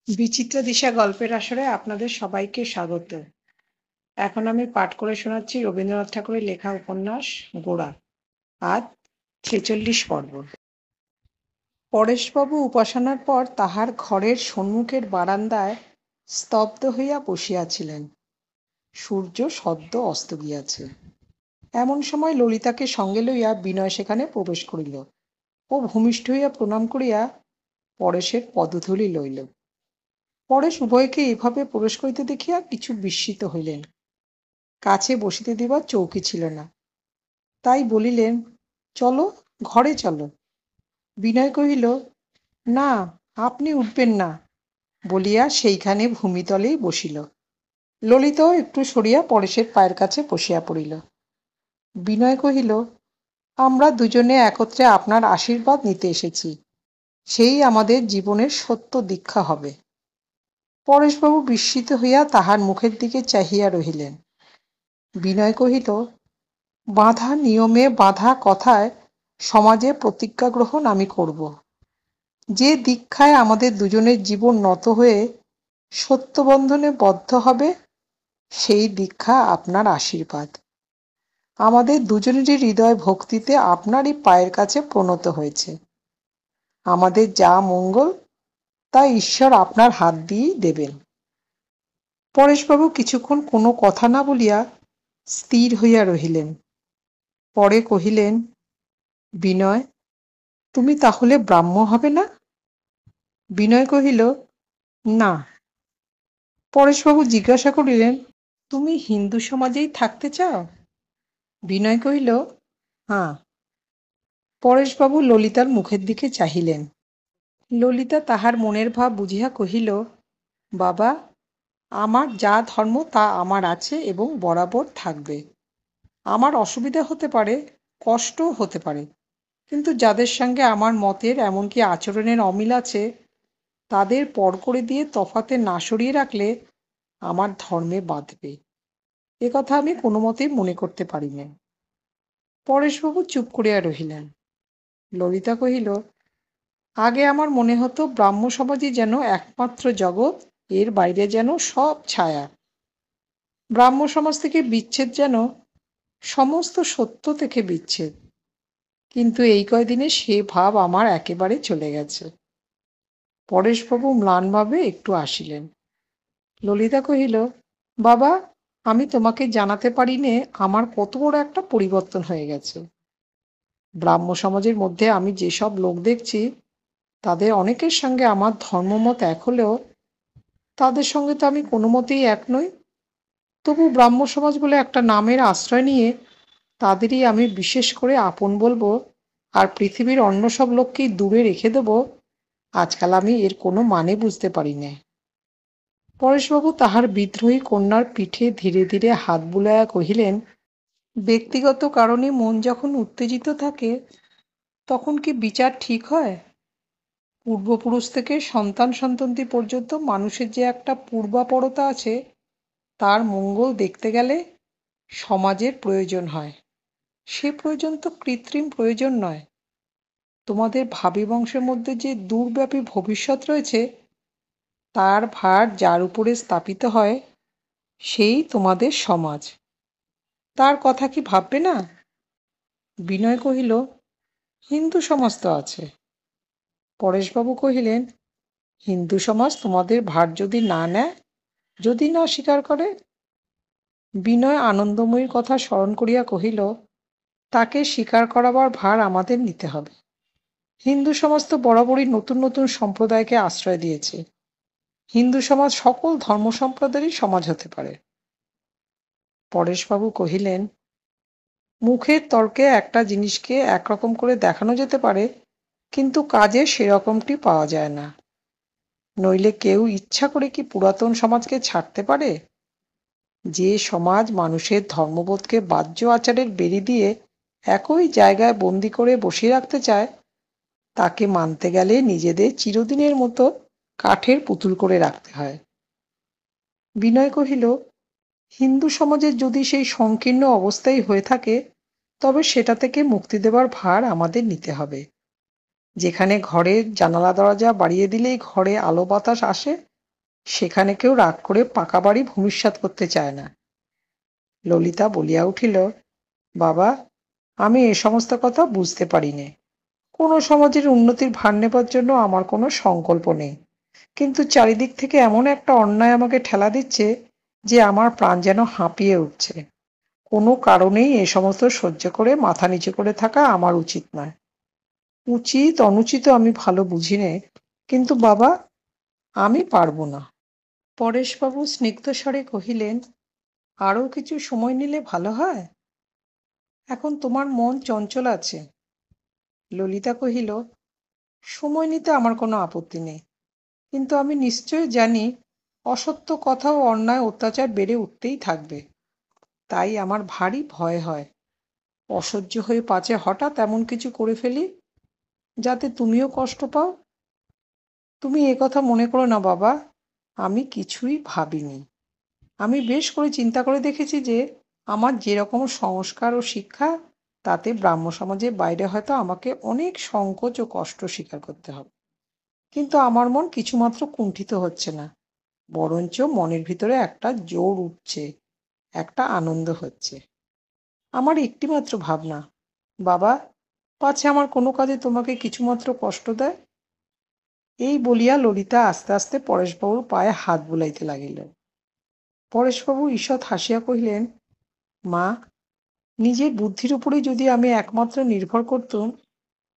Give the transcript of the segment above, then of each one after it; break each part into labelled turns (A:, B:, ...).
A: বিচিত্রা দিশা গল্পের আসরে আপনাদের সবাইকে স্বাগত। এখন আমি পাঠ করে শোনাচ্ছি রবীন্দ্রনাথ ঠাকুরের লেখা উপন্যাস গোড়া। আজ ৪৬ পর্ব। পরেশবাবু উপাসনার পর তাহার ঘরের সম্মুখের বারান্দায় স্তব্ধ হইয়া বসিয়াছিলেন। সূর্য সদ্য অস্ত গিয়াছে। এমন সময় ললিতাকে সঙ্গে লইয়া বিনয় সেখানে প্রবেশ করিল ও ভূমিষ্ঠ হইয়া প্রণাম করিয়া পরেশের পদধূলি লইল। পরেশ উভয়কে এভাবে প্রবেশ করিতে দেখিয়া কিছু বিস্মিত হইলেন। কাছে বসিতে দিবার চৌকি ছিল না, তাই বলিলেন, চলো, ঘরে চলো। বিনয় কহিল, না, আপনি উঠবেন না, বলিয়া সেইখানে ভূমিতলেই বসিল। ললিতাও একটু সরিয়া পরেশের পায়ের কাছে বসিয়া পড়িল। বিনয় কহিল, আমরা দুজনে একত্রে আপনার আশীর্বাদ নিতে এসেছি, সেই আমাদের জীবনের সত্য দীক্ষা হবে। পরেশবাবু বিস্মিত হইয়া তাহার মুখের দিকে চাহিয়া রহিলেন। বিনয় কহিল, বাঁধা নিয়মে বাঁধা কথায় সমাজে প্রতিজ্ঞা গ্রহণ আমি করব। যে দীক্ষায় আমাদের দুজনের জীবন নত হয়ে সত্যবন্ধনে বদ্ধ হবে, সেই দীক্ষা আপনার আশীর্বাদ। আমাদের দুজনেরই হৃদয় ভক্তিতে আপনারই পায়ের কাছে প্রণত হয়েছে। আমাদের যা মঙ্গল তা ঈশ্বর আপনার হাত দিয়েই দেবেন। পরেশবাবু কিছুক্ষণ কোনো কথা না বলিয়া স্থির হইয়া রহিলেন। পরে কহিলেন, বিনয়, তুমি তাহলে ব্রাহ্ম হবে না? বিনয় কহিল, না। পরেশবাবু জিজ্ঞাসা করিলেন, তুমি হিন্দু সমাজেই থাকতে চাও? বিনয় কহিল, হাঁ। পরেশবাবু ললিতার মুখের দিকে চাহিলেন। ললিতা তাহার মনের ভাব বুঝিয়া কহিল, বাবা, আমার যা ধর্ম তা আমার আছে এবং বরাবর থাকবে। আমার অসুবিধা হতে পারে, কষ্টও হতে পারে, কিন্তু যাদের সঙ্গে আমার মতের এমনকি আচরণের অমিল আছে, তাদের পর করে দিয়ে তফাতে না সরিয়ে রাখলে আমার ধর্মে বাঁধবে, এ কথা আমি কোনো মতেই মনে করতে পারি না। পরেশবাবু চুপ করিয়া রহিলেন। ললিতা কহিল, আগে আমার মনে হতো ব্রাহ্ম সমাজই যেন একমাত্র জগৎ, এর বাইরে যেন সব ছায়া। ব্রাহ্ম সমাজ থেকে বিচ্ছেদ যেন সমস্ত সত্য থেকে বিচ্ছেদ। কিন্তু এই কয়দিনে সে ভাব আমার একেবারে চলে গেছে। পরেশবাবু ম্লানভাবে একটু আসিলেন। ললিতা কহিল, বাবা, আমি তোমাকে জানাতে পারি নে আমার কত বড় একটা পরিবর্তন হয়ে গেছে। ব্রাহ্ম সমাজের মধ্যে আমি যেসব লোক দেখছি, তাদের অনেকের সঙ্গে আমার ধর্মমত এক হলেও তাদের সঙ্গে তো আমি কোনো মতেই এক নই। তবু ব্রাহ্ম সমাজ বলে একটা নামের আশ্রয় নিয়ে তাদেরই আমি বিশেষ করে আপন বলবো, আর পৃথিবীর অন্য সব লোককেই দূরে রেখে দেব, আজকাল আমি এর কোনো মানে বুঝতে পারি না। পরেশবাবু তাহার বিদ্রোহী কন্যার পিঠে ধীরে ধীরে হাত বুলাইয়া কহিলেন, ব্যক্তিগত কারণে মন যখন উত্তেজিত থাকে, তখন কি বিচার ঠিক হয়? পূর্বপুরুষ থেকে সন্তান সন্ততি পর্যন্ত মানুষের যে একটা পূর্বাপরতা আছে, তার মঙ্গল দেখতে গেলে সমাজের প্রয়োজন হয়। সে প্রয়োজন তো কৃত্রিম প্রয়োজন নয়। তোমাদের ভাবী বংশের মধ্যে যে দূরব্যাপী ভবিষ্যৎ রয়েছে, তার ভার যার উপরে স্থাপিত হয়, সেই তোমাদের সমাজ। তার কথা কি ভাববে না? বিনয় কহিল, হিন্দু সমাজ তো আছে। পরেশবাবু কহিলেন, হিন্দু সমাজ তোমাদের ভার যদি না নেয়, যদি না স্বীকার করে? বিনয় আনন্দময়ীর কথা স্মরণ করিয়া কহিল, তাকে স্বীকার করাবার ভার আমাদের নিতে হবে। হিন্দু সমাজ তো বরাবরই নতুন নতুন সম্প্রদায়কে আশ্রয় দিয়েছে। হিন্দু সমাজ সকল ধর্ম সম্প্রদায়েরই সমাজ হতে পারে। পরেশবাবু কহিলেন, মুখের তর্কে একটা জিনিসকে একরকম করে দেখানো যেতে পারে, কিন্তু কাজে সেরকমটি পাওয়া যায় না। নইলে কেউ ইচ্ছা করে কি পুরাতন সমাজকে ছাড়তে পারে? যে সমাজ মানুষের ধর্মবোধকে বাহ্য আচারের বেড়ি দিয়ে একই জায়গায় বন্দি করে বসিয়ে রাখতে চায়, তাকে মানতে গেলে নিজেদের চিরদিনের মতো কাঠের পুতুল করে রাখতে হয়। বিনয় কহিল, হিন্দু সমাজের যদি সেই সংকীর্ণ অবস্থাই হয়ে থাকে, তবে সেটা থেকে মুক্তি দেবার ভার আমাদের নিতে হবে। যেখানে ঘরের জানালা দরজা বাড়িয়ে দিলেই ঘরে আলো বাতাস আসে, সেখানে কেউ রাগ করে পাকা বাড়ি ভূমিসাৎ করতে চায় না। ললিতা বলিয়া উঠিল, বাবা, আমি এ সমস্ত কথা বুঝতে পারি নে। কোনো সমাজের উন্নতির ভার নেবার জন্য আমার কোনো সংকল্প নেই, কিন্তু চারিদিক থেকে এমন একটা অন্যায় আমাকে ঠেলা দিচ্ছে যে আমার প্রাণ যেন হাঁপিয়ে উঠছে। কোনো কারণেই এ সমস্ত সহ্য করে মাথা নিচু করে থাকা আমার উচিত নয়। উচিত অনুচিত আমি ভালো বুঝি নে, কিন্তু বাবা, আমি পারব না। পরেশবাবু স্নিগ্ধ স্বরে কহিলেন, আরও কিছু সময় নিলে ভালো হয়। এখন তোমার মন চঞ্চল আছে। ললিতা কহিল, সময় নিতে আমার কোনো আপত্তি নেই, কিন্তু আমি নিশ্চয় জানি অসত্য কথা ও অন্যায় অত্যাচার বেড়ে উঠতেই থাকবে। তাই আমার ভারী ভয় হয় অসহ্য হয়ে পাছে হঠাৎ এমন কিছু করে ফেলি যাতে তুমিও কষ্ট পাও। তুমি এ কথা মনে করো না বাবা, আমি কিছুই ভাবিনি। আমি বেশ করে চিন্তা করে দেখেছি যে আমার যেরকম সংস্কার ও শিক্ষা, তাতে ব্রাহ্ম সমাজের বাইরে হয়তো আমাকে অনেক সংকোচ ও কষ্ট স্বীকার করতে হবে, কিন্তু আমার মন কিছুমাত্র কুণ্ঠিত হচ্ছে না, বরঞ্চ মনের ভিতরে একটা জোর উঠছে, একটা আনন্দ হচ্ছে। আমার একটিমাত্র ভাবনা, বাবা, পাছে আমার কোনো কাজে তোমাকে কিছুমাত্র কষ্ট দেয়। এই বলিয়া ললিতা আস্তে আস্তে পরেশবাবুর পায়ে হাত বুলাইতে লাগিল। পরেশবাবু ঈষৎ হাসিয়া কহিলেন, মা, নিজের বুদ্ধির উপরেই যদি আমি একমাত্র নির্ভর করতুম,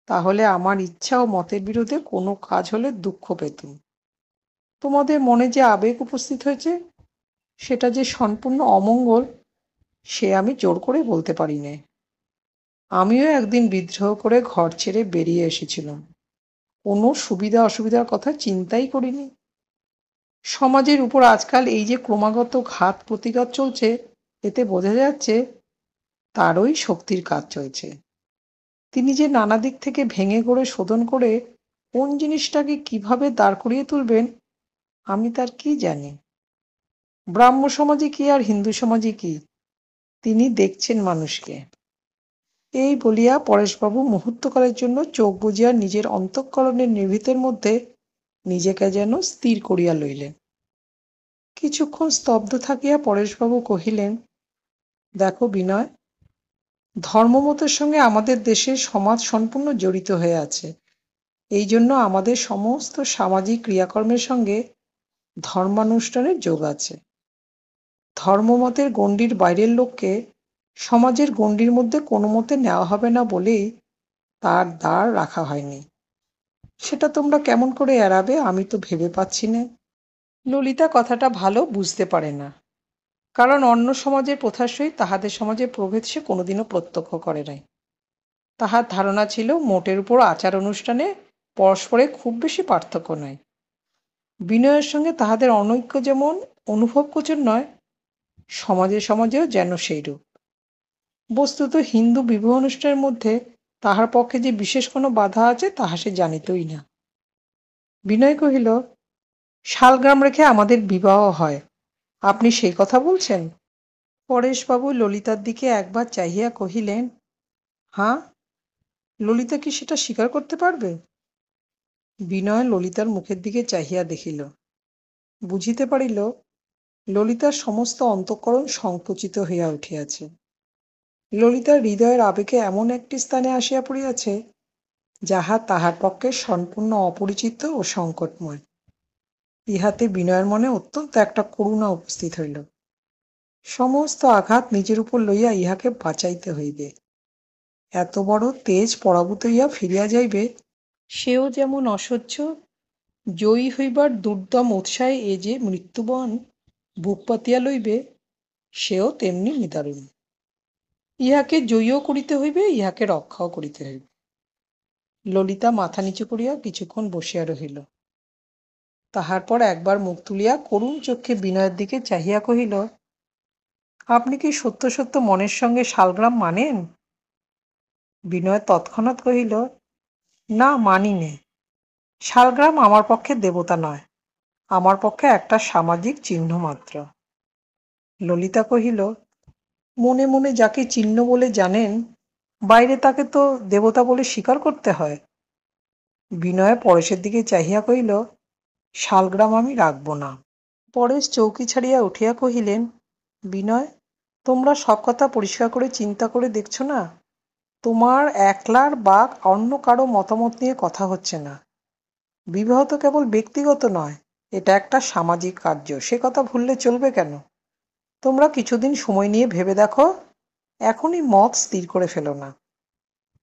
A: তাহলে আমার ইচ্ছা ও মতের বিরুদ্ধে কোনো কাজ হলে দুঃখ পেতুম। তোমাদের মনে যে আবেগ উপস্থিত হয়েছে, সেটা যে সম্পূর্ণ অমঙ্গল, সে আমি জোর করে বলতে পারি নে। আমিও একদিন বিদ্রোহ করে ঘর ছেড়ে বেরিয়ে এসেছিলাম, কোনো সুবিধা অসুবিধার কথা চিন্তাই করিনি। সমাজের উপর আজকাল এই যে ক্রমাগত ঘাত প্রতিঘাত চলছে, এতে বোঝা যাচ্ছে তারই শক্তির কাজ চলছে। তিনি যে নানা দিক থেকে ভেঙে গড়ে শোধন করে কোন জিনিসটাকে কিভাবে দাঁড় করিয়ে তুলবেন, আমি তার কি জানি। ব্রাহ্ম সমাজে কি আর হিন্দু সমাজে কি, তিনি দেখছেন মানুষকে। এই বলিয়া পরেশবাবু মুহূর্তকালের জন্য চোখ বুজিয়া নিজের অন্তঃকরণের নিভৃতের মধ্যে নিজেকে যেন স্থির করিয়া লইলেন। কিছুক্ষণ স্তব্ধ থাকিয়া পরেশবাবু কহিলেন, দেখো বিনয়, ধর্মমতের সঙ্গে আমাদের দেশের সমাজ সম্পূর্ণ জড়িত হয়ে আছে। এই জন্য আমাদের সমস্ত সামাজিক ক্রিয়াকর্মের সঙ্গে ধর্মানুষ্ঠানের যোগ আছে। ধর্মমতের গণ্ডির বাইরের লোককে সমাজের গণ্ডির মধ্যে কোনো মতে নেওয়া হবে না বলেই তার দ্বার রাখা হয়নি। সেটা তোমরা কেমন করে এড়াবে আমি তো ভেবে পাচ্ছি না। ললিতা কথাটা ভালো বুঝতে পারে না, কারণ অন্য সমাজের প্রথার সহিত তাহাদের সমাজের প্রভেদ সে কোনোদিনও প্রত্যক্ষ করে নাই। তাহার ধারণা ছিল মোটের উপর আচার অনুষ্ঠানে পরস্পরে খুব বেশি পার্থক্য নয়। বিনয়ের সঙ্গে তাহাদের অনৈক্য যেমন অনুভবগোচর নয়, সমাজে সমাজেও যেন সেইরূপ। বস্তুত হিন্দু বিবাহ অনুষ্ঠানের মধ্যে তাহার পক্ষে যে বিশেষ কোনো বাধা আছে তাহা সে জানিতই না। বিনয় কহিল, শালগ্রাম রেখে আমাদের বিবাহ হয়, আপনি সেই কথা বলছেন? পরেশবাবু ললিতার দিকে একবার চাহিয়া কহিলেন, হাঁ। ললিতা কি সেটা স্বীকার করতে পারবে? বিনয় ললিতার মুখের দিকে চাহিয়া দেখিল, বুঝিতে পারিল ললিতার সমস্ত অন্তঃকরণ সংকুচিত হইয়া উঠিয়াছে। ললিতার হৃদয়ের আবেগে এমন একটি স্থানে আসিয়া পড়িয়াছে, যাহা তাহার পক্ষে সম্পূর্ণ অপরিচিত ও সংকটময়। ইহাতে বিনয়ের মনে অত্যন্ত একটা করুণা উপস্থিত হইল। সমস্ত আঘাত নিজের উপর লইয়া ইহাকে বাঁচাইতে হইবে। এত বড় তেজ পরাভূত হইয়া ফিরিয়া যাইবে, সেও যেমন অসহ্য, জয়ী হইবার দুর্দম উৎসাহে এ যে মৃত্যুবন বুক পাতিয়া লইবে, সেও তেমনি নিদারুণ। ইহাকে জয়ীও করিতে হইবে, ইহাকে রক্ষাও করিতে হইবে। ললিতা মাথা নিচু করিয়া কিছুক্ষণ বসিয়া রহিল। তাহার পর একবার মুখ তুলিয়া করুণ চক্ষে বিনয়ের দিকে চাহিয়া কহিল, আপনি কি সত্য সত্য মনের সঙ্গে শালগ্রাম মানেন? বিনয় তৎক্ষণাৎ কহিল, না, মানি নে। শালগ্রাম আমার পক্ষে দেবতা নয়, আমার পক্ষে একটা সামাজিক চিহ্ন মাত্র। ললিতা কহিল, মনে মনে যাকে চিহ্ন বলে জানেন, বাইরে তাকে তো দেবতা বলে স্বীকার করতে হয়। বিনয় পরেশের দিকে চাহিয়া কহিল, শালগ্রাম আমি রাখব না। পরেশ চৌকি ছাড়িয়া উঠিয়া কহিলেন, বিনয়, তোমরা সব কথা পরিষ্কার করে চিন্তা করে দেখছ না? তোমার একলার বা অন্য কারো মতামত নিয়ে কথা হচ্ছে না। বিবাহ তো কেবল ব্যক্তিগত নয়, এটা একটা সামাজিক কার্য, সে কথা ভুললে চলবে কেন? তোমরা কিছুদিন সময় নিয়ে ভেবে দেখো, এখনই মত স্থির করে ফেলো না।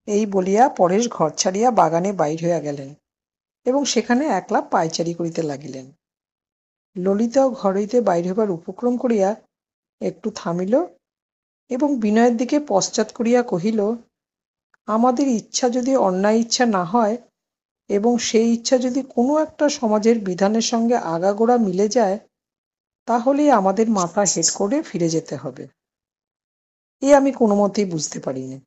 A: এই বলিয়া পরেশ ঘর ছাড়িয়া বাগানে বাহির হইয়া গেলেন এবং সেখানে একলা পায়চারি করিতে লাগিলেন। ললিতাও ঘর হইতে বাহির হইবার উপক্রম করিয়া একটু থামিল এবং বিনয়ের দিকে পশ্চাৎ করিয়া কহিল, আমাদের ইচ্ছা যদি অন্যায় ইচ্ছা না হয় এবং সেই ইচ্ছা যদি কোনো একটা সমাজের বিধানের সঙ্গে আগাগোড়া মিলে যায়, তাহলেই আমাদের মাথা হেঁট করে ফিরে যেতে হবে। এ আমি কোনো মতেই বুঝতে পারিনি।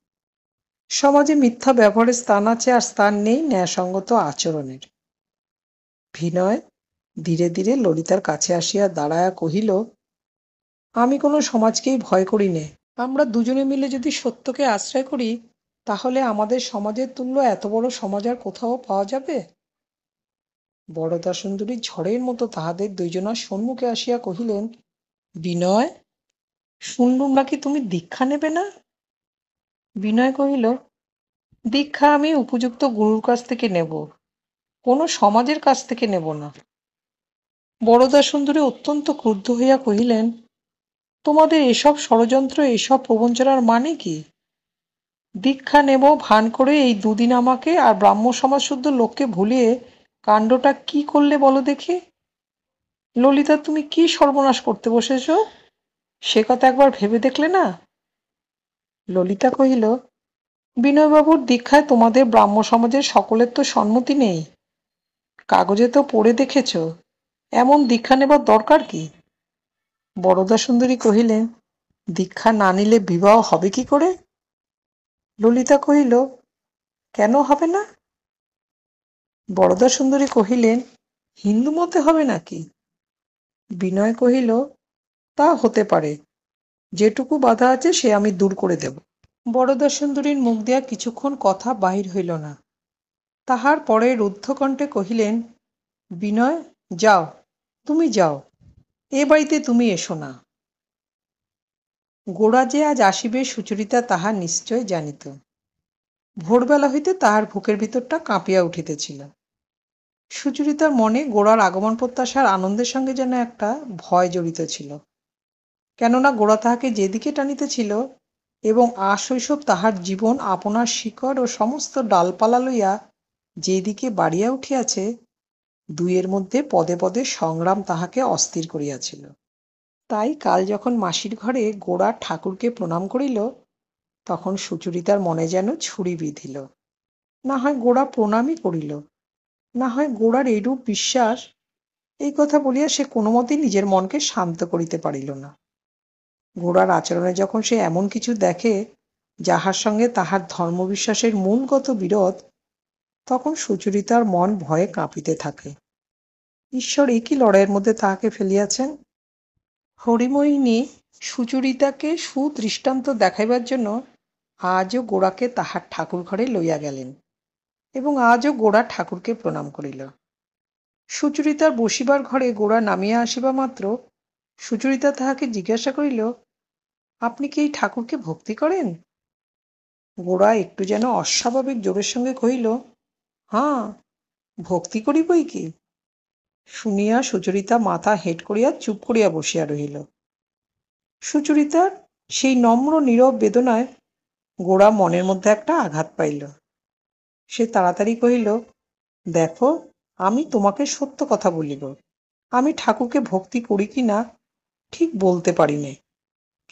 A: সমাজে মিথ্যা ব্যবহারের স্থান আছে আর স্থান নেই ন্যায়সঙ্গত আচরণের। বিনয় ধীরে ধীরে ললিতার কাছে আসিয়া দাঁড়াইয়া কহিল, আমি কোনো সমাজকেই ভয় করি নে। আমরা দুজনে মিলে যদি সত্যকে আশ্রয় করি, তাহলে আমাদের সমাজের তুল্য এত বড় সমাজ আর কোথাও পাওয়া যাবে? বরদাসুন্দরী ঝড়ের মতো তাহাদের দুইজনার সম্মুখে আসিয়া কহিলেন, বিনয়, শুনলুম নাকি তুমি দীক্ষা নেবে না? বিনয় কহিল, দীক্ষা আমি উপযুক্ত গুরুর কাছ থেকে নেব, কোনো সমাজের কাছ থেকে নেব না। বরদাসুন্দরী অত্যন্ত ক্রুদ্ধ হইয়া কহিলেন, তোমাদের এসব ষড়যন্ত্র, এসব প্রবঞ্চনার মানে কি? দীক্ষা নেব ভান করে এই দুদিন আমাকে আর ব্রাহ্ম সমাজ শুদ্ধ লোককে ভুলিয়ে কাণ্ডটা কি করলে বলো দেখি? ললিতা, তুমি কি সর্বনাশ করতে বসেছ, সে কথা একবার ভেবে দেখলে না? ললিতা কহিল, বিনয়বাবুর দীক্ষায় তোমাদের ব্রাহ্ম সমাজের সকলের তো সম্মতি নেই। কাগজে তো পড়ে দেখেছ, এমন দীক্ষা নেবার দরকার কি? বরদাসুন্দরী কহিলেন, দীক্ষা না নিলে বিবাহ হবে কি করে? ললিতা কহিল, কেন হবে না? বরদাসুন্দরী কহিলেন, হিন্দু মতে হবে নাকি? বিনয় কহিল, তা হতে পারে, যেটুকু বাধা আছে সে আমি দূর করে দেব। বরদাসুন্দরীর মুখ দিয়া কিছুক্ষণ কথা বাহির হইল না। তাহার পরে রুদ্ধকণ্ঠে কহিলেন, বিনয়, যাও, তুমি যাও, এ বাড়িতে তুমি এসো না। গোরা যে আজ আসিবে সুচরিতা তাহা নিশ্চয় জানিত। ভোরবেলা হইতে তাহার বুকের ভিতরটা কাঁপিয়া উঠিতেছিল। সুচরিতার মনে গোরার আগমন প্রত্যাশার আনন্দের সঙ্গে যেন একটা ভয় জড়িত ছিল। কেননা গোরা তাহাকে যেদিকে টানিতেছিল এবং আশৈশব তাহার জীবন আপনার শিকড় ও সমস্ত ডালপালা লইয়া যেদিকে বাড়িয়া উঠিয়াছে, দুইয়ের মধ্যে পদে পদে সংগ্রাম তাহাকে অস্থির করিয়াছিল। তাই কাল যখন মাসির ঘরে গোরা ঠাকুরকে প্রণাম করিল, তখন সুচরিতার মনে যেন ছুরি বিঁধিল। না হয় গোরা প্রণামই করিল, না হয় গোরার এইরূপ বিশ্বাস, এই কথা বলিয়া সে কোনো মতেই নিজের মনকে শান্ত করিতে পারিল না। গোরার আচরণে যখন সে এমন কিছু দেখে যাহার সঙ্গে তাহার ধর্মবিশ্বাসের মূলগত বিরোধ, তখন সুচরিতার মন ভয়ে কাঁপিতে থাকে। ঈশ্বর একই লড়াইয়ের মধ্যে তাহাকে ফেলিয়াছেন। হরিমোহিনী সুচরিতাকে সুদৃষ্টান্ত দেখাইবার জন্য আজও গোরাকে তাহার ঠাকুর ঘরে লইয়া গেলেন এবং আজও গোরা ঠাকুরকে প্রণাম করিল। সুচরিতার বসিবার ঘরে গোরা নামিয়া আসিবা মাত্র সুচরিতা তাহাকে জিজ্ঞাসা করিল, আপনি কি এই ঠাকুরকে ভক্তি করেন? গোরা একটু যেন অস্বাভাবিক জোরের সঙ্গে কহিল, হাঁ, ভক্তি করি বই কি। শুনিয়া সুচরিতা মাথা হেঁট করিয়া চুপ করিয়া বসিয়া রহিল। সুচরিতার সেই নম্র নীরব বেদনায় গোরা মনের মধ্যে একটা আঘাত পাইল। সে তাড়াতাড়ি কহিল, দেখো, আমি তোমাকে সত্য কথা বলিব, আমি ঠাকুরকে ভক্তি করি কি না ঠিক বলতে পারি নে,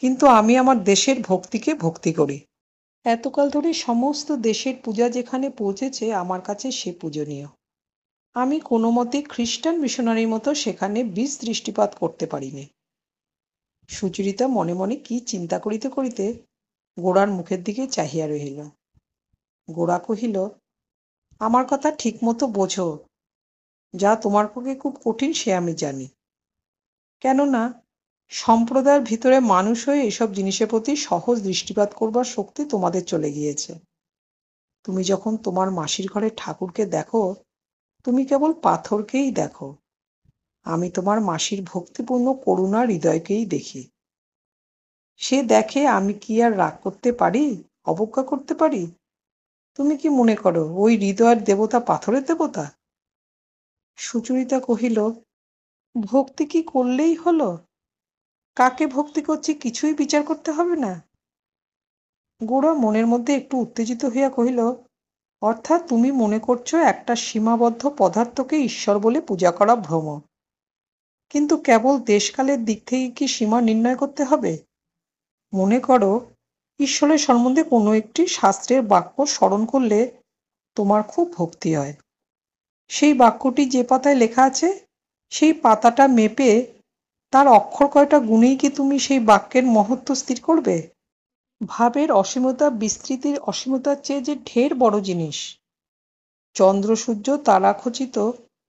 A: কিন্তু আমি আমার দেশের ভক্তিকে ভক্তি করি। এতকাল ধরে সমস্ত দেশের পূজা যেখানে পৌঁছেছে আমার কাছে সে পূজনীয়। আমি কোনো মতে খ্রিস্টান মিশনারির মতো সেখানে বিষ দৃষ্টিপাত করতে পারিনি। সুচরিতা মনে মনে কি চিন্তা করিতে করিতে গোরার মুখের দিকে চাহিয়া রহিল। গোরা কহিল, আমার কথা ঠিক মতো বোঝো, যা তোমার পক্ষে খুব কঠিন সে আমি জানি। কেননা সম্প্রদায়ের ভিতরে মানুষ হয়ে এসব জিনিসের প্রতি সহজ দৃষ্টিপাত করবার শক্তি তোমাদের চলে গিয়েছে। তুমি যখন তোমার মাসির ঘরে ঠাকুরকে দেখো, তুমি কেবল পাথরকেই দেখো, আমি তোমার মাসির ভক্তিপূর্ণ করুণা হৃদয়কেই দেখি। সে দেখে আমি কি আর রাগ করতে পারি, অবজ্ঞা করতে পারি? তুমি কি মনে করো ওই হৃদয়ের দেবতা পাথরের দেবতা? সুচরিতা কহিল, ভক্তি কি করলেই হলো? কাকে ভক্তি করছি কিছুই বিচার করতে হবে না? গোরা মনের মধ্যে একটু উত্তেজিত হইয়া কহিল, অর্থাৎ তুমি মনে করছো একটা সীমাবদ্ধ পদার্থকে ঈশ্বর বলে পূজা করা ভ্রম। কিন্তু কেবল দেশকালের দিক থেকে কি সীমা নির্ণয় করতে হবে? মনে করো ঈশ্বরের সম্বন্ধে কোনো একটি শাস্ত্রের বাক্য স্মরণ করলে তোমার খুব ভক্তি হয়। সেই বাক্যটি যে পাতায় লেখা আছে সেই পাতাটা মেপে তার অক্ষর কয়টা গুণেই কি তুমি সেই বাক্যের মহত্ব স্থির করবে? ভাবের অসীমতা বিস্তৃতির অসীমতার চেয়ে যে ঢের বড় জিনিস। চন্দ্র সূর্য তারাখচিত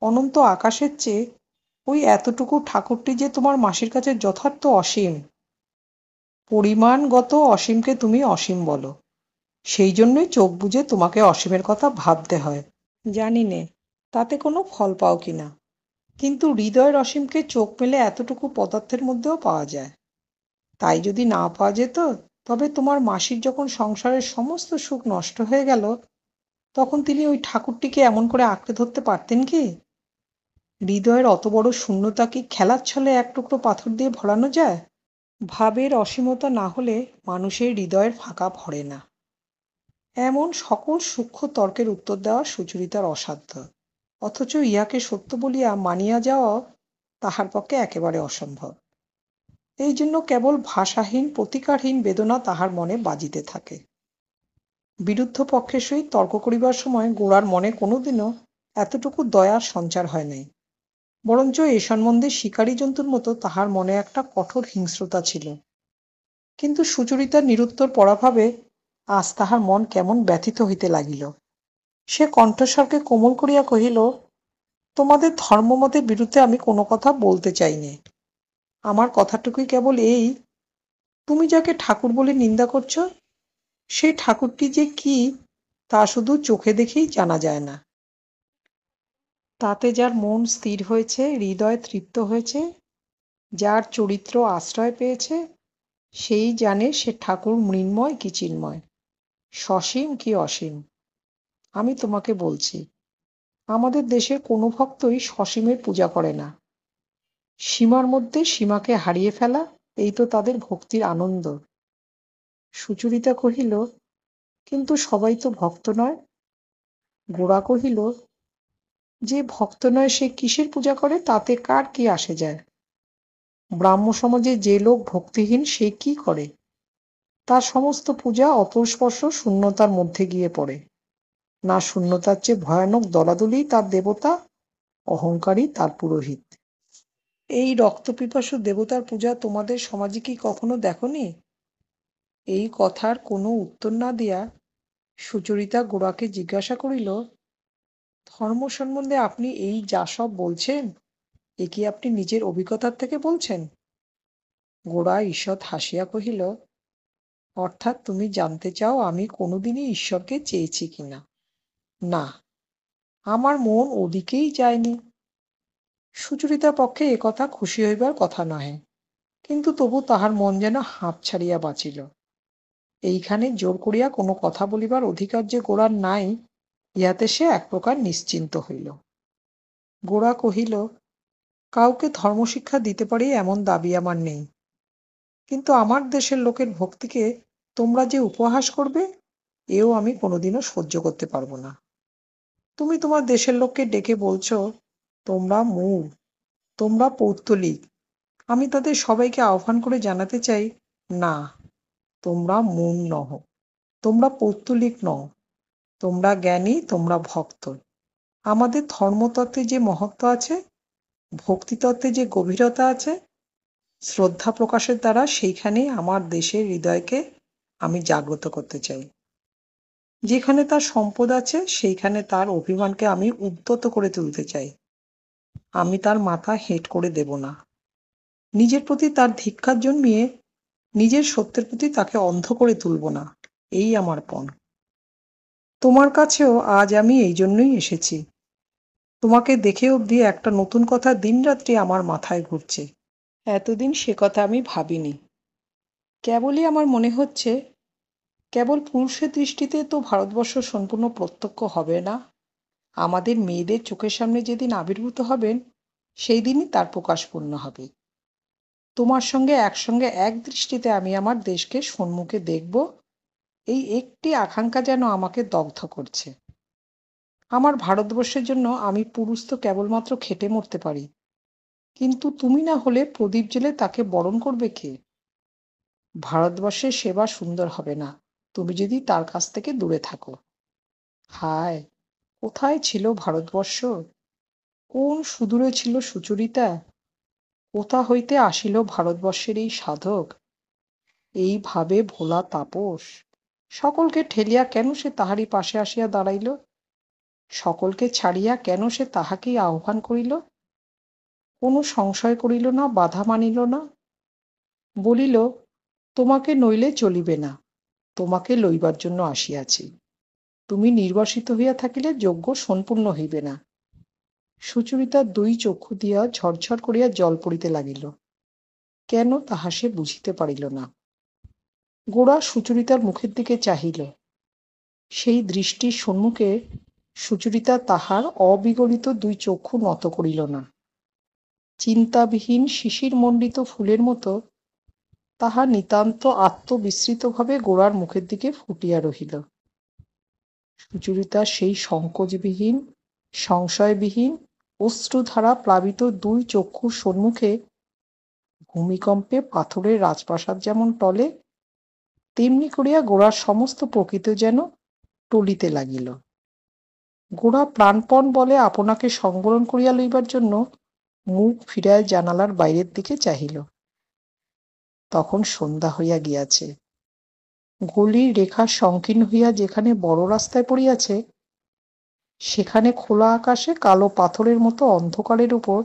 A: অনন্ত আকাশের চেয়ে ওই এতটুকু ঠাকুরটি যে তোমার মাসির কাছে যথার্থ অসীম। পরিমাণগত অসীমকে তুমি অসীম বলো, সেই জন্যই চোখ বুজে তোমাকে অসীমের কথা ভাবতে হয়। জানি নে তাতে কোনো ফল পাও কিনা, কিন্তু হৃদয়ের অসীমকে চোখ মেলে এতটুকু পদার্থের মধ্যেও পাওয়া যায়। তাই যদি না পাওয়া যেত, তবে তোমার মাসির যখন সংসারের সমস্ত সুখ নষ্ট হয়ে গেল, তখন তিনি ওই ঠাকুরটিকে এমন করে আঁকড়ে ধরতে পারতেন কি? হৃদয়ের অত বড় শূন্যতা কি খেলার ছলে এক টুকরো পাথর দিয়ে ভরানো যায়? ভাবের অসীমতা না হলে মানুষের হৃদয়ের ফাঁকা ভরে না। এমন সকল সূক্ষ্ম তর্কের উত্তর দেওয়া সুচরিতার অসাধ্য, অথচ ইহাকে সত্য বলিয়া মানিয়া যাওয়া তাহার পক্ষে একেবারে অসম্ভব। এই জন্য কেবল ভাষাহীন প্রতিকারহীন বেদনা তাহার মনে বাজিতে থাকে। বিরুদ্ধ পক্ষের সহিত তর্ক করিবার সময় গোরার মনে কোনোদিনও এতটুকু দয়ার সঞ্চার হয় নাই, বরঞ্চ এ সম্বন্ধে শিকারী জন্তুর মতো তাহার মনে একটা কঠোর হিংস্রতা ছিল। কিন্তু সুচরিতার নিরুত্তর পরাভাবে আজ তাহার মন কেমন ব্যথিত হইতে লাগিল। সে কণ্ঠস্বরকে কোমল করিয়া কহিল, তোমাদের ধর্মমতের বিরুদ্ধে আমি কোনো কথা বলতে চাই নে। আমার কথাটুকুই কেবল এই, তুমি যাকে ঠাকুর বলে নিন্দা করছ, সেই ঠাকুরটি যে কি তা শুধু চোখে দেখেই জানা যায় না। তাতে যার মন স্থির হয়েছে, হৃদয় তৃপ্ত হয়েছে, যার চরিত্র আশ্রয় পেয়েছে, সেই জানে সে ঠাকুর মৃন্ময় কি চিন্ময়, সসীম কি অসীম। আমি তোমাকে বলছি, আমাদের দেশের কোনো ভক্তই সসীমের পূজা করে না। সীমার মধ্যে সীমাকে হারিয়ে ফেলা, এই তো তাদের ভক্তির আনন্দ। সুচরিতা কহিল, কিন্তু সবাই তো ভক্ত নয়। গোরা কহিল, যে ভক্ত নয় সে কিসের পূজা করে তাতে কার কি আসে যায়? ব্রাহ্ম সমাজে যে লোক ভক্তিহীন সে কি করে? তার সমস্ত পূজা অপস্পর্শ শূন্যতার মধ্যে গিয়ে পড়ে। না শূন্যতার চেয়ে ভয়ানক দলাদলি তার দেবতা, অহংকারী তার পুরোহিত। এই রক্তপিপাসু দেবতার পূজা তোমাদের সমাজে কি কখনো দেখনি? এই কথার কোনো উত্তর না দিয়া সুচরিতা গোরাকে জিজ্ঞাসা করিল, ধর্ম সম্বন্ধে আপনি এই যা সব বলছেন, এ কি আপনি নিজের অভিজ্ঞতার থেকে বলছেন? গোরা ঈষৎ হাসিয়া কহিল, অর্থাৎ তুমি জানতে চাও আমি কোনোদিনই ঈশ্বরকে চেয়েছি কিনা? না, আমার মন ওদিকেই যায়নি। সুচরিতার পক্ষে এ কথা খুশি হইবার কথা নহে, কিন্তু তবু তাহার মন যেন হাঁপ ছাড়িয়া বাঁচিল। এইখানে জোর করিয়া কোনো কথা বলিবার অধিকার যে গোরার নাই, ইহাতে সে এক প্রকার নিশ্চিন্ত হইল। গোরা কহিল, কাউকে ধর্মশিক্ষা দিতে পারি এমন দাবি আমার নেই, কিন্তু আমার দেশের লোকের ভক্তিকে তোমরা যে উপহাস করবে, এও আমি কোনোদিনও সহ্য করতে পারবো না। তুমি তোমার দেশের লোককে ডেকে বলছ, তোমরা মূঢ়, তোমরা পৌত্তলিক। আমি তাদের সবাইকে আহ্বান করে জানাতে চাই, না, তোমরা মূঢ় নহ, তোমরা পৌত্তলিক নও, তোমরা জ্ঞানী, তোমরা ভক্ত। আমাদের ধর্মতত্ত্বে যে মহত্ব আছে, ভক্তিতত্ত্বে যে গভীরতা আছে, শ্রদ্ধা প্রকাশের দ্বারা সেইখানেই আমার দেশের হৃদয়কে আমি জাগ্রত করতে চাই। যেখানে তার সম্পদ আছে সেইখানে তার অভিমানকে আমি উদ্যত করে তুলতে চাই। আমি তার মাথা হেঁট করে দেব না। নিজের প্রতি তার ধিক্কার জন্মিয়ে নিজের সত্যের প্রতি তাকে অন্ধ করে তুলব না, এই আমার পণ। তোমার কাছেও আজ আমি এই জন্যই এসেছি। তোমাকে দেখে অবধি একটা নতুন কথা দিনরাত্রি আমার মাথায় ঘুরছে। এতদিন সে কথা আমি ভাবিনি। কেবলই আমার মনে হচ্ছে, কেবল পুরুষের দৃষ্টিতে তো ভারতবর্ষ সম্পূর্ণ প্রত্যক্ষ হবে না। আমাদের মেয়েদের চোখের সামনে যেদিন আবির্ভূত হবেন, সেই দিনই তার প্রকাশ পূর্ণ হবে। তোমার সঙ্গে একসঙ্গে এক দৃষ্টিতে আমি আমার দেশকে সম্মুখে দেখব, এই একটি আকাঙ্ক্ষা যেন আমাকে দগ্ধ করছে। আমার ভারতবর্ষের জন্য আমি পুরুষ তো কেবলমাত্র খেটে মরতে পারি, কিন্তু তুমি না হলে প্রদীপ জেলে তাকে বরণ করবে কে? ভারতবর্ষের সেবা সুন্দর হবে না তুমি যদি তার কাছ থেকে দূরে থাকো। হায়, কোথায় ছিল ভারতবর্ষ? কোন সুদূরে ছিল সুচরিতা? কোথা হইতে আসিল ভারতবর্ষের এই সাধক, এইভাবে ভোলা তাপস? সকলকে ঠেলিয়া কেন সে তাহারই পাশে আসিয়া দাঁড়াইল? সকলকে ছাড়িয়া কেন সে তাহাকেই আহ্বান করিল? কোনো সংশয় করিল না, বাধা মানিল না। বলিল, তোমাকে নইলে চলিবে না, তোমাকে লইবার জন্য আসিয়াছি। তুমি নির্বাসিত হইয়া থাকিলে যজ্ঞ সম্পূর্ণ হইবে না। সুচরিতার দুই চক্ষু দিয়া ঝরঝর করিয়া জল পড়িতে লাগিল। কেন তাহা সে বুঝিতে পারিল না। গোরা সুচরিতার মুখের দিকে চাহিল। সেই দৃষ্টির সম্মুখে সুচরিতা তাহার অবিগলিত দুই চক্ষু নত করিল না। চিন্তাবিহীন শিশিরমণ্ডিত ফুলের মতো তাহা নিতান্ত আত্মবিস্মৃতভাবে গোরার মুখের দিকে ফুটিয়া রহিল। সুচরিতা সেই সংকোচবিহীন, সংশয়বিহীন, অশ্রুধারা প্লাবিত দুই চক্ষুর সম্মুখে ভূমিকম্পে পাথরের রাজপ্রাসাদ যেমন টলে, তেমনি করিয়া গোরার সমস্ত প্রকৃত যেন টলিতে লাগিল। গোরা প্রাণপণ বলে আপনাকে সংবরণ করিয়া লইবার জন্য মুখ ফিরাইয়া জানালার বাইরের দিকে চাহিল। তখন সন্ধ্যা হইয়া গিয়াছে। গলির রেখা সংকীর্ণ হইয়া যেখানে বড় রাস্তায় পড়িয়াছে, সেখানে খোলা আকাশে কালো পাথরের মতো অন্ধকারের উপর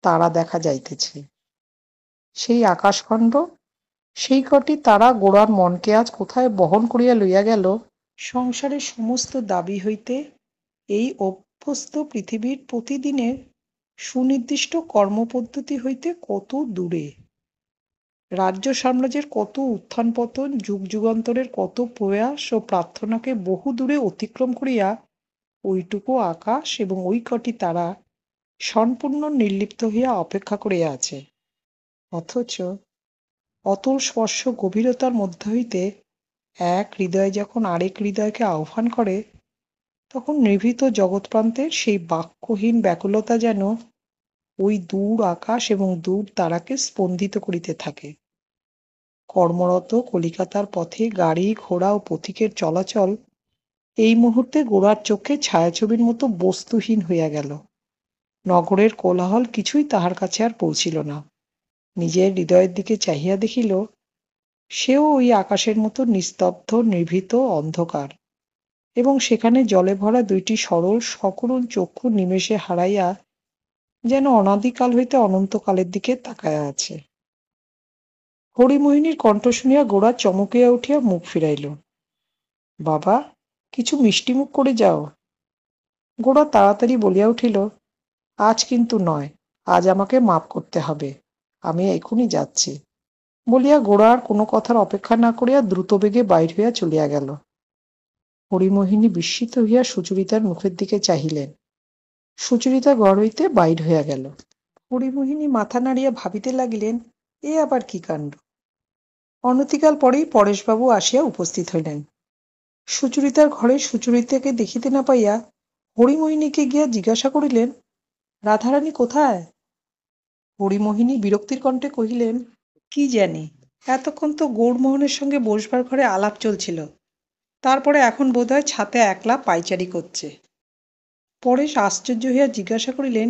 A: তারা দেখা যাইতেছে। সেই আকাশখণ্ড, সেই কটি তারা গোরার মনকে আজ কোথায় বহন করিয়া লইয়া গেল, সংসারের সমস্ত দাবি হইতে, এই অভ্যস্ত পৃথিবীর প্রতিদিনের সুনির্দিষ্ট কর্মপদ্ধতি হইতে কত দূরে। রাজ্য সাম্রাজ্যের কত উত্থান পতন, যুগ যুগান্তরের কত প্রয়াস ও প্রার্থনাকে বহু দূরে অতিক্রম করিয়া ওইটুকু আকাশ এবং ওই কটি তারা সম্পূর্ণ নির্লিপ্ত হইয়া অপেক্ষা করিয়া আছে। অথচ অতল স্পর্শ গভীরতার মধ্য হইতে এক হৃদয় যখন আরেক হৃদয়কে আহ্বান করে, তখন নিভৃত জগৎপ্রান্তের সেই বাক্যহীন ব্যাকুলতা যেন ওই দূর আকাশ এবং দূর তারাকে স্পন্দিত করিতে থাকে। কর্মরত কলিকাতার পথে গাড়ি ঘোড়া ও পথিকের চলাচল এই মুহূর্তে গোরার চোখে ছায়াছবির মতো বস্তুহীন হইয়া গেল। নগরের কোলাহল কিছুই তাহার কাছে আর পৌঁছিল না। নিজের হৃদয়ের দিকে চাহিয়া দেখিল, সেও ওই আকাশের মতো নিস্তব্ধ, নিভৃত, অন্ধকার, এবং সেখানে জলে ভরা দুইটি সরল সকরুণ চক্ষু নিমেষে হারাইয়া যেন অনাদিকাল হইতে অনন্তকালের দিকে তাকাইয়া আছে। হরিমোহিনীর কণ্ঠ শুনিয়া গোরা চমকিয়া উঠিয়া মুখ ফিরাইল। বাবা, কিছু মিষ্টিমুখ করে যাও। গোরা তাড়াতাড়ি বলিয়া উঠিল, আজ কিন্তু নয়, আজ আমাকে মাপ করতে হবে, আমি এখনই যাচ্ছি। বলিয়া গোরা আর কোনো কথার অপেক্ষা না করিয়া দ্রুতবেগে বাহির হইয়া চলিয়া গেল। হরিমোহিনী বিস্মিত হইয়া সুচরিতার মুখের দিকে চাহিলেন। সুচরিতা ঘর হইতে বাহির হইয়া গেল। হরিমোহিনী মাথা নাড়িয়া ভাবিতে লাগিলেন, এ আবার কি কাণ্ড। অনতিকাল পরেই পরেশবাবু আসিয়া উপস্থিত হইলেন। সুচরিতার ঘরে সুচরিতাকে দেখিতে না পাইয়া হরিমোহিনীকে গিয়া জিজ্ঞাসা করিলেন, রাধারানী কোথায়? হরিমোহিনী বিরক্তির কণ্ঠে কহিলেন, কি জানি, এতক্ষণ তো গৌরমোহনের সঙ্গে বসবার ঘরে আলাপ চলছিল, তারপরে এখন বোধহয় ছাতে একলা পায়চারি করছে। পরেশ আশ্চর্য হইয়া জিজ্ঞাসা করিলেন,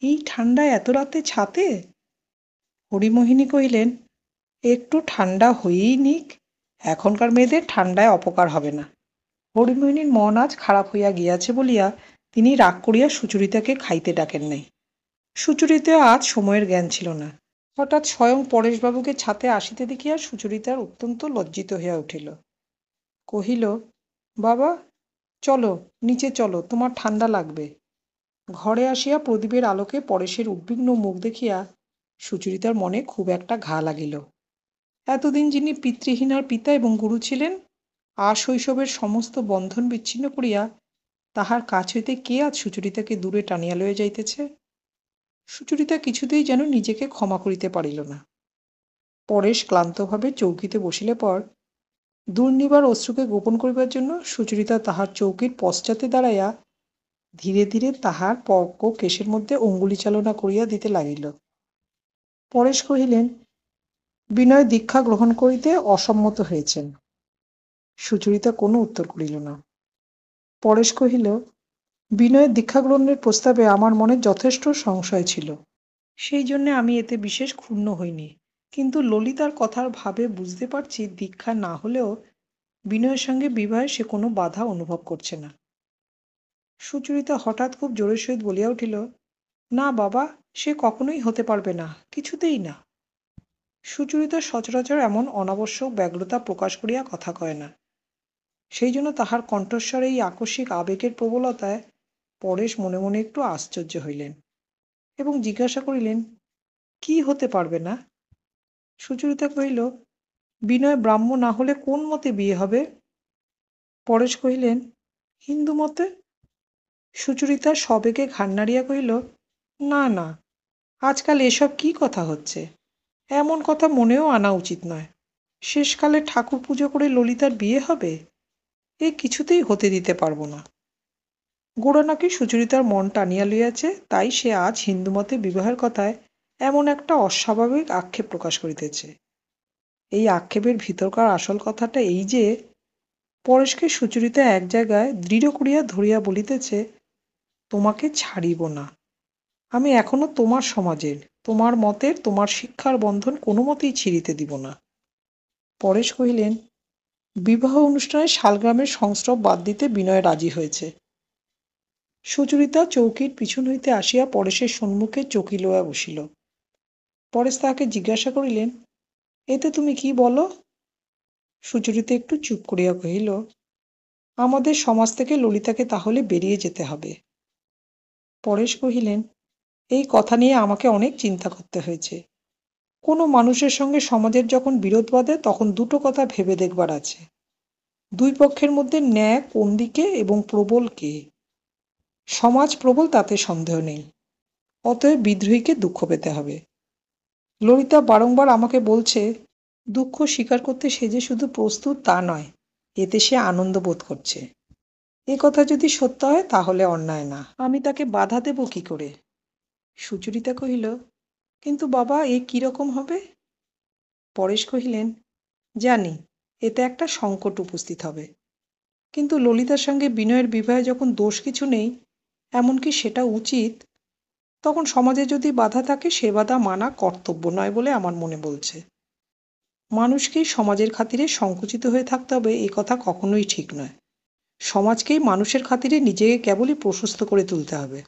A: এই ঠান্ডায় এত রাতে ছাতে? হরিমোহিনী কহিলেন, একটু ঠান্ডা হয়েই নিক, এখনকার মেয়েদের ঠান্ডায় অপকার হবে না। হরিমোহিনীর মন আজ খারাপ হইয়া গিয়াছে বলিয়া তিনি রাগ করিয়া সুচরিতাকে খাইতে ডাকেন নাই। সুচরিতা আজ সময়ের জ্ঞান ছিল না। হঠাৎ স্বয়ং পরেশবাবুকে ছাতে আসিতে দেখিয়া সুচরিতার অত্যন্ত লজ্জিত হইয়া উঠিল। কহিল, বাবা, চলো নিচে চলো, তোমার ঠান্ডা লাগবে। ঘরে আসিয়া প্রদীপের আলোকে পরেশের উদ্বিগ্ন মুখ দেখিয়া সুচরিতার মনে খুব একটা ঘা লাগিল। এতদিন যিনি পিতৃহীনার পিতা এবং গুরু ছিলেন, শৈশবের সমস্ত বন্ধন বিচ্ছিন্ন করিয়া তাহার কাছ হইতে কে আজ সুচরিতাকে দূরে টানিয়া লইয়া যাইতেছে? সুচরিতা কিছুতেই যেন নিজেকে ক্ষমা করিতে পারিল না। পরেশ ক্লান্তভাবে চৌকিতে বসিলে পর দুর্নিবার অশ্রুকে গোপন করিবার জন্য সুচরিতা তাহার চৌকির পশ্চাতে দাঁড়াইয়া ধীরে ধীরে তাহার পক্ক কেশের মধ্যে অঙ্গুলি চালনা করিয়া দিতে লাগিল। পরেশ কহিলেন, বিনয় দীক্ষা গ্রহণ করিতে অসম্মত হয়েছেন। সুচরিতা কোনো উত্তর করিল না। পরেশ কহিল, বিনয়ের দীক্ষা গ্রহণের প্রস্তাবে আমার মনে যথেষ্ট সংশয় ছিল, সেই জন্য আমি এতে বিশেষ ক্ষুণ্ণ হইনি। কিন্তু ললিতার কথার ভাবে বুঝতে পারছি দীক্ষা না হলেও বিনয়ের সঙ্গে বিবাহে সে কোনো বাধা অনুভব করছে না। সুচরিতা হঠাৎ খুব জোরের সহিত বলিয়া উঠিল, না বাবা, সে কখনোই হতে পারবে না, কিছুতেই না। সুচরিতা সচরাচর এমন অনাবশ্যক ব্যগ্রতা প্রকাশ করিয়া কথা কয় না। সেই জন্য তাহার কণ্ঠস্বরে এই আকস্মিক আবেগের প্রবলতায় পরেশ মনে মনে একটু আশ্চর্য হইলেন এবং জিজ্ঞাসা করিলেন, কি হতে পারবে না? সুচরিতা কহিল, বিনয় ব্রাহ্ম না হলে কোন মতে বিয়ে হবে? পরেশ কহিলেন, হিন্দু মতে। সুচরিতা সবেগে ঘাড় নাড়িয়া কহিল, না না, আজকাল এসব কি কথা হচ্ছে? এমন কথা মনেও আনা উচিত নয়। শেষকালে ঠাকুর পুজো করে ললিতার বিয়ে হবে? এ কিছুতেই হতে দিতে পারব না। গোড়া নাকি সুচরিতার মন টানিয়া লইয়াছে, তাই সে আজ হিন্দুমতে বিবাহের কথায় এমন একটা অস্বাভাবিক আক্ষেপ প্রকাশ করিতেছে। এই আক্ষেপের ভিতরকার আসল কথাটা এই যে, পরেশকে সুচরিতা এক জায়গায় দৃঢ় করিয়া ধরিয়া বলিতেছে, তোমাকে ছাড়িব না। আমি এখনো তোমার সমাজের, তোমার মতের, তোমার শিক্ষার বন্ধন কোনো মতেই ছিঁড়িতে দিব না। পরেশ কহিলেন, বিবাহ অনুষ্ঠানে শালগ্রামের সংস্রব বাদ দিতে বিনয় রাজি হয়েছে। সুচরিতা চৌকির পিছন হইতে আসিয়া পরেশের সম্মুখে চৌকি লইয়া বসিল। পরেশ তাহাকে জিজ্ঞাসা করিলেন, এতে তুমি কি বলো? সুচরিতা একটু চুপ করিয়া কহিল, আমাদের সমাজ থেকে ললিতাকে তাহলে বেরিয়ে যেতে হবে। পরেশ কহিলেন, এই কথা নিয়ে আমাকে অনেক চিন্তা করতে হয়েছে। কোনো মানুষের সঙ্গে সমাজের যখন বিরোধ বাধে তখন দুটো কথা ভেবে দেখবার আছে। দুই পক্ষের মধ্যে ন্যায় কোন দিকে এবং প্রবল কে। সমাজ প্রবল তাতে সন্দেহ নেই, অতএব বিদ্রোহীকে দুঃখ পেতে হবে। ললিতা বারংবার আমাকে বলছে, দুঃখ স্বীকার করতে সে যে শুধু প্রস্তুত তা নয়, এতে সে আনন্দ বোধ করছে। এ কথা যদি সত্য হয় তাহলে অন্যায় না, আমি তাকে বাধা দেব কি করে? সুচরিতা কহিল, কিন্তু বাবা, এ কিরকম হবে? পরেশ কহিলেন, জানি এতে একটা সংকট উপস্থিত হবে, কিন্তু ললিতার সঙ্গে বিনয়ের বিবাহে যখন দোষ কিছু নেই, এমনকি সেটা উচিত, তখন সমাজে যদি বাধা থাকে সে বাধা মানা কর্তব্য নয় বলে আমার মনে বলছে। মানুষকেই সমাজের খাতিরে সংকুচিত হয়ে থাকতে হবে এই কথা কখনোই ঠিক নয়। সমাজকেই মানুষের খাতিরে নিজেকে কেবলই প্রশস্ত করে তুলতে হবে।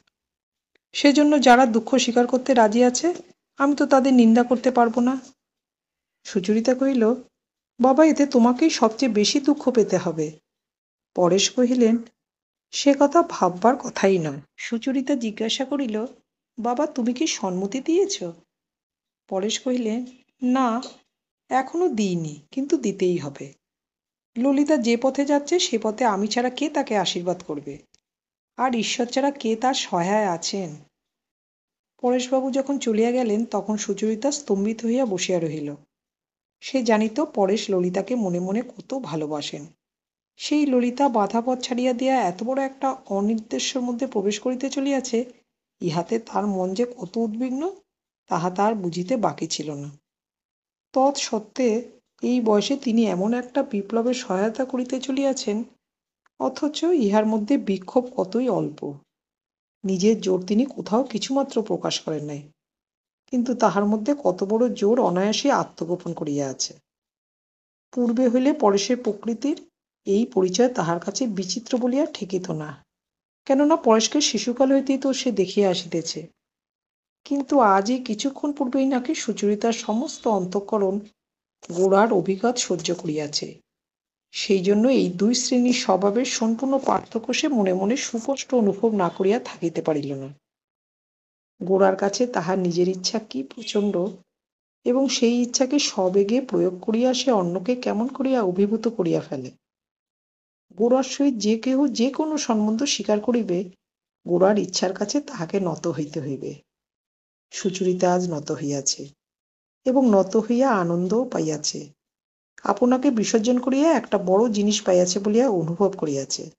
A: সেজন্য যারা দুঃখ স্বীকার করতে রাজি আছে, আমি তো তাদের নিন্দা করতে পারবো না। সুচরিতা কহিল, বাবা, এতে তোমাকেই সবচেয়ে বেশি দুঃখ পেতে হবে। পরেশ কহিলেন, সে কথা ভাববার কথাই নয়। সুচরিতা জিজ্ঞাসা করিল, বাবা, তুমি কি সম্মতি দিয়েছ? পরেশ কহিলেন, না, এখনো দিইনি, কিন্তু দিতেই হবে। ললিতা যে পথে যাচ্ছে সে পথে আমি ছাড়া কে তাকে আশীর্বাদ করবে? আর ঈশ্বর ছাড়া কে তার সহায় আছেন? পরেশবাবু যখন চলিয়া গেলেন তখন সুচরিতা স্তম্ভিত হইয়া বসিয়া রহিল। সে জানিত পরেশ ললিতাকে মনে মনে কত ভালোবাসেন। সেই ললিতা বাধা পথ ছাড়িয়া দিয়া এত বড় একটা অনির্দেশ্যের মধ্যে প্রবেশ করিতে চলিয়াছে, ইহাতে তার মন যে কত উদ্বিগ্ন তাহা তার বুঝিতে বাকি ছিল না। তৎসত্ত্বে এই বয়সে তিনি এমন একটা বিপ্লবের সহায়তা করিতে চলিয়াছেন, অথচ ইহার মধ্যে বিক্ষোভ কতই অল্প। নিজের জোর তিনি কোথাও কিছুমাত্র প্রকাশ করেন নাই, কিন্তু তাহার মধ্যে কত বড় জোর অনায়াসে আত্মগোপন করিয়া আছে। পূর্বে হইলে পরেশের প্রকৃতির এই পরিচয় তাহার কাছে বিচিত্র বলিয়া ঠেকিত না, কেননা পরেশকে শিশুকাল হইতেই তো সে দেখিয়া আসিতেছে। কিন্তু আজই কিছুক্ষণ পূর্বেই নাকি সুচরিতার সমস্ত অন্তঃকরণ গোড়ার অভিঘাত সহ্য করিয়াছে। সেই জন্য এই দুই শ্রেণীর স্বভাবের সম্পূর্ণ পার্থক্য সে মনে মনে সুস্পষ্ট অনুভব না করিয়া থাকিতে পারিল না। গোরার কাছে তাহার নিজের ইচ্ছা কি প্রচণ্ড, এবং সেই ইচ্ছাকে সবেগে প্রয়োগ করিয়া সে অন্যকে কেমন করিয়া অভিভূত করিয়া ফেলে। গোরার সহিত যে কেহ যে কোনো সম্বন্ধ স্বীকার করিবে, গোরার ইচ্ছার কাছে তাহাকে নত হইতে হইবে। সুচরিতা আজ নত হইয়াছে, এবং নত হইয়া আনন্দও পাইয়াছে। আপনাকে বিসর্জন করিয়া একটা বড় জিনিস পাইয়াছে বলিয়া অনুভব করিয়াছে।